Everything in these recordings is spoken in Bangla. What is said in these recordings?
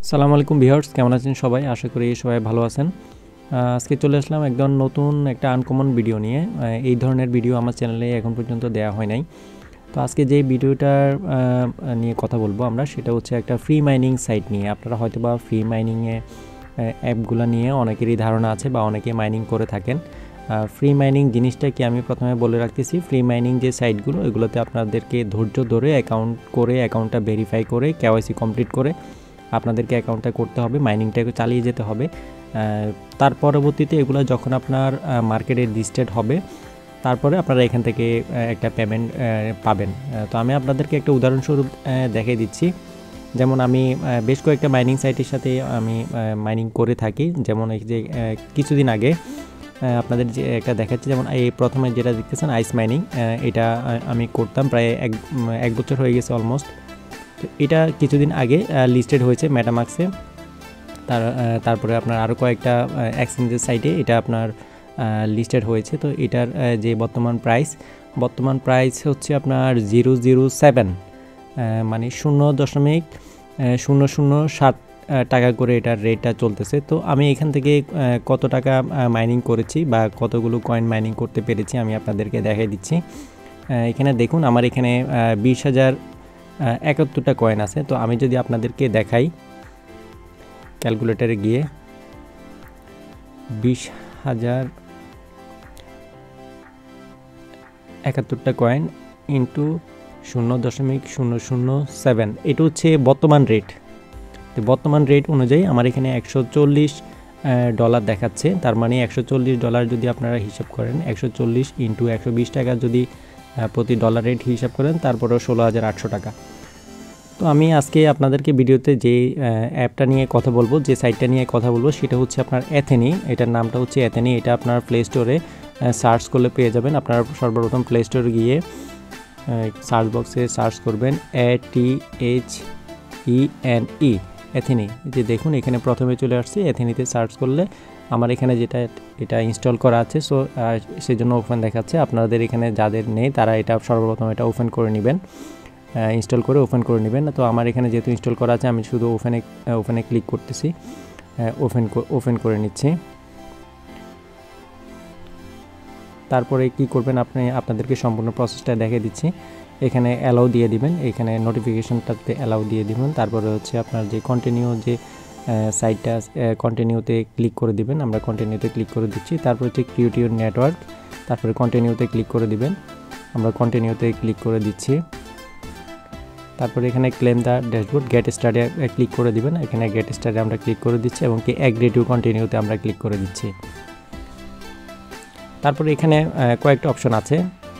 আসসালামু আলাইকুম ভিউয়ার্স, কেমন আছেন সবাই? আশা করি সবাই ভালো আছেন। আজকে চলে আসলাম একদম নতুন একটা আনকমন ভিডিও নিয়ে। এই ধরনের ভিডিও আমার চ্যানেলে এখন পর্যন্ত দেওয়া হয় নাই। তো আজকে যে ভিডিওটার নিয়ে কথা বলবো আমরা, সেটা হচ্ছে একটা ফ্রি মাইনিং সাইট নিয়ে। আপনারা হয়তোবা ফ্রি মাইনিংয়ে অ্যাপগুলো নিয়ে অনেকেরই ধারণা আছে বা অনেকে মাইনিং করে থাকেন। ফ্রি মাইনিং জিনিসটা কি আমি প্রথমে বলে রাখতেছি। ফ্রি মাইনিং যে সাইটগুলো, এগুলোতে আপনাদেরকে ধৈর্য ধরে অ্যাকাউন্টটা ভেরিফাই করে কেওয়াইসি কমপ্লিট করে আপনাদেরকে অ্যাকাউন্টটা করতে হবে, মাইনিংটাকে চালিয়ে যেতে হবে। তার পরবর্তীতে এগুলো যখন আপনার মার্কেটে লিস্টেড হবে, তারপরে আপনারা এখান থেকে একটা পেমেন্ট পাবেন। তো আমি আপনাদেরকে একটা উদাহরণস্বরূপ দেখিয়ে দিচ্ছি। যেমন আমি বেশ কয়েকটা মাইনিং সাইটের সাথে আমি মাইনিং করে থাকি। যেমন এই যে কিছুদিন আগে আপনাদের যে একটা দেখাচ্ছি, যেমন এই প্রথমে যেটা দেখতেছেন আইস মাইনিং, এটা আমি করতাম প্রায় এক বছর হয়ে গেছে অলমোস্ট। এটা কিছুদিন আগে লিস্টেড হয়েছে মেটামাক্সে। তারপরে আপনার আরও কয়েকটা এক্সচেঞ্জের সাইটে এটা আপনার লিস্টেড হয়েছে। তো এটার যে বর্তমান প্রাইস হচ্ছে আপনার 007, মানে 0.007 টাকা করে এটার রেটটা চলতেছে। তো আমি এখান থেকে কত টাকা মাইনিং করেছি বা কতগুলো কয়েন মাইনিং করতে পেরেছি আমি আপনাদেরকে দেখাই দিচ্ছি। এখানে দেখুন, আমার এখানে 20,071টা কয়েন আছে। তো আমি যদি আপনাদেরকে দেখাই ক্যালকুলেটরে গিয়ে, 20,071টা কয়েন ইন্টু 0.007, এটা হচ্ছে বর্তমান রেট। তো বর্তমান রেট অনুযায়ী আমার এখানে $140 দেখাচ্ছে। তার মানে $140 যদি আপনারা হিসাব করেন, 140 ইন্টু 120 টাকা যদি প্রতি ডলার রেট হিসাব করেন, তারপরেও 16,800 টাকা। তো আমি আজকে আপনাদেরকে ভিডিওতে যে অ্যাপটা নিয়ে কথা বলবো, যে সাইটটা নিয়ে কথা বলবো, সেটা হচ্ছে আপনার অ্যাথেনি। এটার নামটা হচ্ছে অ্যাথেনি। এটা আপনার প্লে স্টোরে সার্চ করলে পেয়ে যাবেন। আপনারা সর্বপ্রথম প্লে স্টোরে গিয়ে সার্চ বক্সে সার্চ করবেন ATHENE, অ্যাথেনি। যে দেখুন এখানে প্রথমে চলে আসছে। অ্যাথেনিতে সার্চ করলে আমার এখানে এটা ইনস্টল করা আছে, সো সেজন্য ওপেন দেখাচ্ছে। আপনাদের এখানে যাদের নেই তারা এটা সর্বপ্রথম এটা ওপেন করে নেবেন, ইনস্টল করে ওপেন করে নেবেন। তো আমার এখানে যেহেতু ইনস্টল করা আছে, আমি শুধু ওপেনে ক্লিক করতেছি, ওপেন করে নিচ্ছি। তারপরে কি করবেন, আপনাদেরকে সম্পূর্ণ প্রসেসটা দেখিয়ে দিচ্ছি। এখানে অ্যালাউ দিয়ে দিবেন, এখানে নোটিফিকেশনটাতে অ্যালাউ দিয়ে দিবেন। তারপরে হচ্ছে আপনার যে কন্টিনিউ যে সাইটটা, কন্টিনিউতে ক্লিক করে দিবেন। আমরা কন্টিনিউতে ক্লিক করে দিচ্ছি। তারপর হচ্ছে ক্রিয়েট ইউর নেটওয়ার্ক, তারপরে কন্টিনিউতে ক্লিক করে দিবেন। আমরা কন্টিনিউতে ক্লিক করে দিচ্ছি। তারপরে এখানে ক্লেম দ্য ড্যাশবোর্ড, গেট স্টার্টে ক্লিক করে দিবেন। এখানে গেট স্টার্টে আমরা ক্লিক করে দিচ্ছি এবং কি অ্যাগ্রি টু কন্টিনিউতে আমরা ক্লিক করে দিচ্ছি। তারপরে এখানে কয়েকটা অপশন আছে।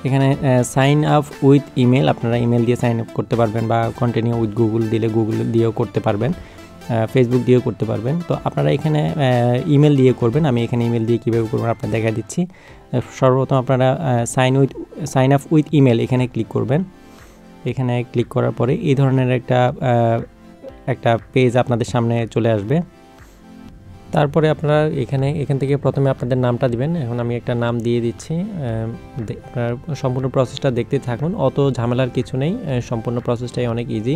এখানে সাইন আপ উইথ ইমেল, আপনারা ইমেল দিয়ে সাইন আপ করতে পারবেন, বা কন্টিনিউ উইথ গুগল দিলে গুগল দিয়েও করতে পারবেন, ফেসবুক দিয়েও করতে পারবেন। তো আপনারা এখানে ইমেল দিয়ে করবেন। আমি এখানে ইমেল দিয়ে কীভাবে করবেন আপনার দেখা দিচ্ছি। সর্বপ্রথম আপনারা সাইন আপ উইথ ইমেল এখানে ক্লিক করবেন। এখানে ক্লিক করার পরে এই ধরনের একটা পেজ আপনাদের সামনে চলে আসবে। তারপরে আপনারা এখান থেকে প্রথমে আপনাদের নামটা দিবেন। এখন আমি একটা নাম দিয়ে দিচ্ছি। আপনার সম্পূর্ণ প্রসেসটা দেখতে থাকুন, অত ঝামেলার কিছু নেই, সম্পূর্ণ প্রসেসটাই অনেক ইজি।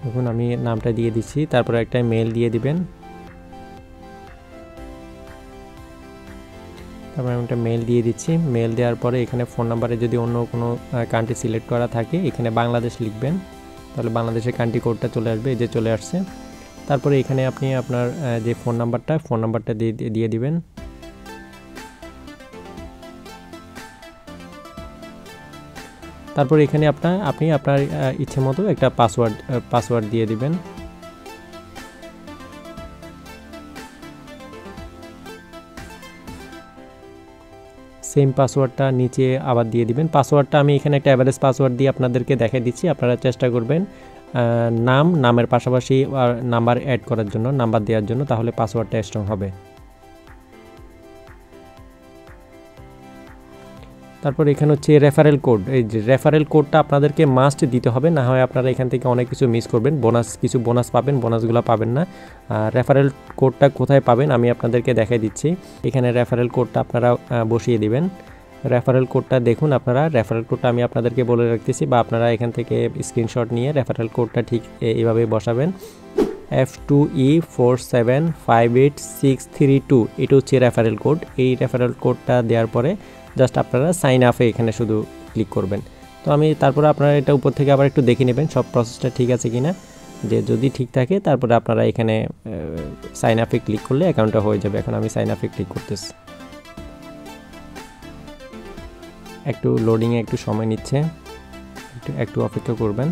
দেখুন আমি নামটা দিয়ে দিচ্ছি, তারপরে একটা মেল দিয়ে দিবেন। তারপরে আমি একটা মেল দিয়ে দিচ্ছি। মেল দেওয়ার পরে এখানে ফোন নাম্বারে যদি অন্য কোনো কান্ট্রি সিলেক্ট করা থাকে, এখানে বাংলাদেশ লিখবেন, তাহলে বাংলাদেশের কান্ট্রি কোডটা চলে আসবে। এই যে চলে আসছে। তারপরে এখানে আপনি আপনার যে ফোন নাম্বারটা দিয়ে দিবেন। তারপরে এখানে আপনি আপনার ইচ্ছে মতো একটা পাসওয়ার্ড দিয়ে দিবেন। সেম পাসওয়ার্ডটা নিচে আবার দিয়ে দিবেন। পাসওয়ার্ডটা আমি এখানে একটা অ্যাভারেজ পাসওয়ার্ড দিয়ে আপনাদেরকে দেখিয়ে দিচ্ছি। আপনারা চেষ্টা করবেন নামের পাশাপাশি নাম্বার অ্যাড করার জন্য, নাম্বার দেওয়ার জন্য, তাহলে পাসওয়ার্ডটা স্ট্রং হবে। তারপর এখানে হচ্ছে রেফারেল কোড। এই যে রেফারেল কোডটা আপনাদেরকে মাস্ট দিতে হবে, না হয় আপনারা এখান থেকে অনেক কিছু মিস করবেন। কিছু বোনাস পাবেন, বোনাসগুলো পাবেন না। রেফারেল কোডটা কোথায় পাবেন আমি আপনাদেরকে দেখাই দিচ্ছি। এখানে রেফারেল কোডটা আপনারা বসিয়ে দিবেন। রেফারেল কোডটা দেখুন আপনারা, রেফারেল কোডটা আমি আপনাদেরকে বলে রাখতেছি, বা আপনারা এখান থেকে স্ক্রিনশট নিয়ে রেফারেল কোডটা ঠিক এইভাবে বসাবেন। F2E4758632 এটা হচ্ছে রেফারেল কোড। এই রেফারেল কোডটা দেওয়ার পরে জাস্ট আপনারা সাইন আপে এখানে শুধু ক্লিক করবেন। তো আমি তারপরে আপনারা এটা উপর থেকে আবার একটু দেখে নেবেন সব প্রসেসটা ঠিক আছে কিনা, যে যদি ঠিক থাকে তারপরে আপনারা এখানে সাইন আপে ক্লিক করলে অ্যাকাউন্টটা হয়ে যাবে। এখন আমি সাইন আপে ক্লিক করতেছি, একটু লোডিংয়ে একটু সময় নিচ্ছে, একটু অপেক্ষা করবেন।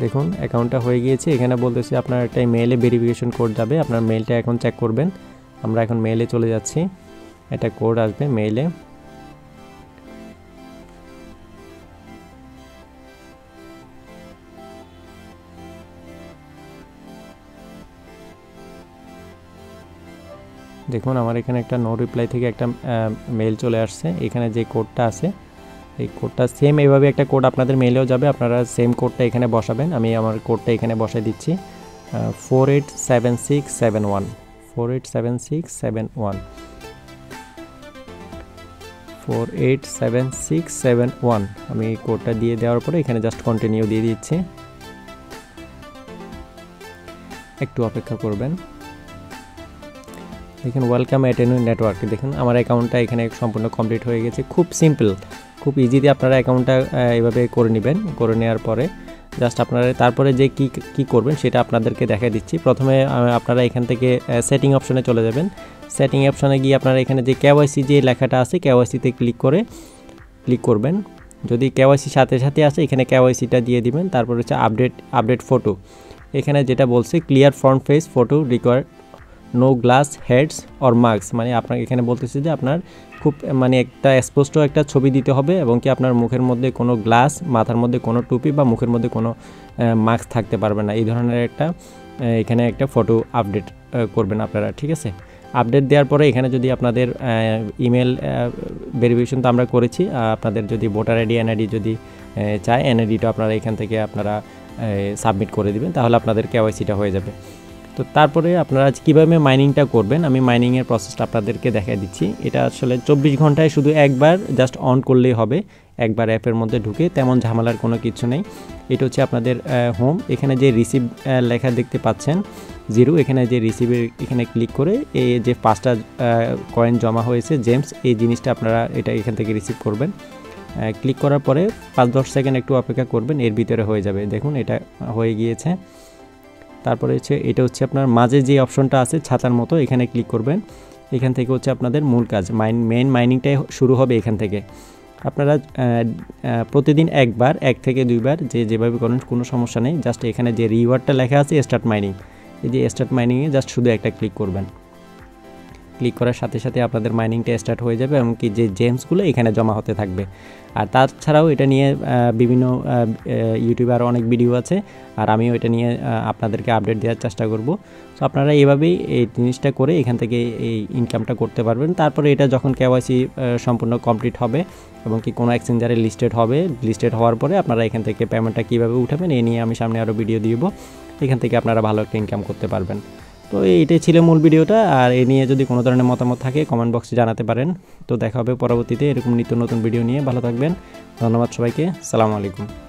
দেখুন অ্যাকাউন্টটা হয়ে গিয়েছে। এখানে বলতেছি আপনার একটা মেইলে ভেরিফিকেশন কোড যাবে, আপনার মেইলটা এখন চেক করবেন। আমরা এখন মেইলে চলে যাচ্ছি, একটা কোড আসবে মেইলে। দেখুন আমার এখানে একটা নো রিপ্লাই থেকে একটা মেইল চলে আসছে। এখানে যে কোডটা আছে এই কোডটা সেম এইভাবে একটা কোড আপনাদের মেইলেও যাবে, আপনারা সেম কোডটা এখানে বসাবেন। আমি আমার কোডটা এখানে বসাই দিচ্ছি 487671 487671 487671 আমি কোডটা দিয়ে দেওয়ার পরে এখানে জাস্ট কন্টিনিউ দিয়ে দিচ্ছি, একটু অপেক্ষা করবেন। দেখুন welcome at a new network, দেখুন আমার অ্যাকাউন্টটা এখানে সম্পূর্ণ কমপ্লিট হয়ে গেছে। খুব সিম্পল, খুব ইজিলি আপনারা অ্যাকাউন্টটা এভাবে করে নেবেন। করে নেওয়ার পরে জাস্ট আপনারা তারপরে যে কি করবেন সেটা আপনাদেরকে দেখা দিচ্ছি। প্রথমে আপনারা এখান থেকে সেটিং অপশনে চলে যাবেন। সেটিং অপশনে গিয়ে আপনারা এখানে যে কেওয়াইসি যে লেখাটা আছে কেওয়াইসিতে ক্লিক করবেন। যদি কেওয়াইসি সাথে সাথে আসে এখানে কেওয়াইসিটা দিয়ে দিবেন। তারপর হচ্ছে আপডেট ফটো, এখানে যেটা বলছে clear front face photo require no glass heads or mask, মানে আপনাকে এখানে বলতেছে যে আপনার খুব মানে একটা স্পষ্ট একটা ছবি দিতে হবে, এবং কি আপনার মুখের মধ্যে কোনো গ্লাস, মাথার মধ্যে কোনো টুপি বা মুখের মধ্যে কোনো মাস্ক থাকতে পারবে না, এই ধরনের একটা এখানে একটা ফটো আপডেট করবেন আপনারা, ঠিক আছে। আপডেট দেওয়ার পরে এখানে যদি আপনাদের ইমেল ভেরিফিকেশন তো আমরা করেছি, আপনাদের যদি ভোটার আইডি এনআইডি যদি চায় এনআইডিটা আপনারা এখান থেকে আপনারা সাবমিট করে দিবেন, তাহলে আপনাদের কেওয়াইসিটা হয়ে যাবে। তো তারপরে আপনারা কীভাবে মাইনিংটা করবেন আমি মাইনিংয়ের প্রসেসটা আপনাদেরকে দেখিয়ে দিচ্ছি। এটা আসলে 24 ঘন্টায় শুধু একবার জাস্ট অন করলেই হবে, একবার অ্যাপের মধ্যে ঢুকে, তেমন ঝামেলার কোনো কিছু নেই। এটা হচ্ছে আপনাদের হোম, এখানে যে রিসিভ লেখা দেখতে পাচ্ছেন 0, এখানে যে রিসিভের এখানে ক্লিক করে এই যে 5টা কয়েন জমা হয়েছে জেমস, এই জিনিসটা আপনারা এটা এখান থেকে রিসিভ করবেন। ক্লিক করার পরে 5-10 সেকেন্ড একটু অপেক্ষা করবেন, এর ভিতরে হয়ে যাবে। দেখুন এটা হয়ে গিয়েছে। তারপরে হচ্ছে এটা হচ্ছে আপনার মাঝে যে অপশনটা আছে ছাতার মতো, এখানে ক্লিক করবেন। এখান থেকে হচ্ছে আপনাদের মূল কাজ মেইন মাইনিংটাই শুরু হবে এখান থেকে। আপনারা প্রতিদিন একবার 1 থেকে 2 বার যেভাবে করেন কোনো সমস্যা নেই। জাস্ট এখানে যে রিওয়ার্ডটা লেখা আছে স্টার্ট মাইনিং, এই যে স্টার্ট মাইনিংয়ে জাস্ট শুধু একটা ক্লিক করবেন। ক্লিক করার সাথে সাথে আপনাদের মাইনিংটা স্টার্ট হয়ে যাবে, এমনকি যে জেমসগুলো এখানে জমা হতে থাকবে। আর তাছাড়াও এটা নিয়ে বিভিন্ন ইউটিউবে আরও অনেক ভিডিও আছে, আর আমিও এটা নিয়ে আপনাদেরকে আপডেট দেওয়ার চেষ্টা করব। সো আপনারা এইভাবেই এই জিনিসটা করে এখান থেকে এই ইনকামটা করতে পারবেন। তারপরে এটা যখন কেওয়াইসি সম্পূর্ণ কমপ্লিট হবে এবং কি কোনো এক্সচেঞ্জারে লিস্টেড হওয়ার পরে আপনারা এখান থেকে পেমেন্টটা কীভাবে উঠাবেন এই নিয়ে আমি সামনে আরও ভিডিও দিব। এখান থেকে আপনারা ভালো একটা ইনকাম করতে পারবেন। তো এইটাই ছিল মূল ভিডিওটা, আর এ নিয়ে যদি কোনো ধরনের মতামত থাকে কমেন্ট বক্সে জানাতে পারেন। তো দেখা হবে পরবর্তীতে এরকম নিত্য নতুন ভিডিও নিয়ে। ভালো থাকবেন, ধন্যবাদ সবাইকে, আসসালামু আলাইকুম।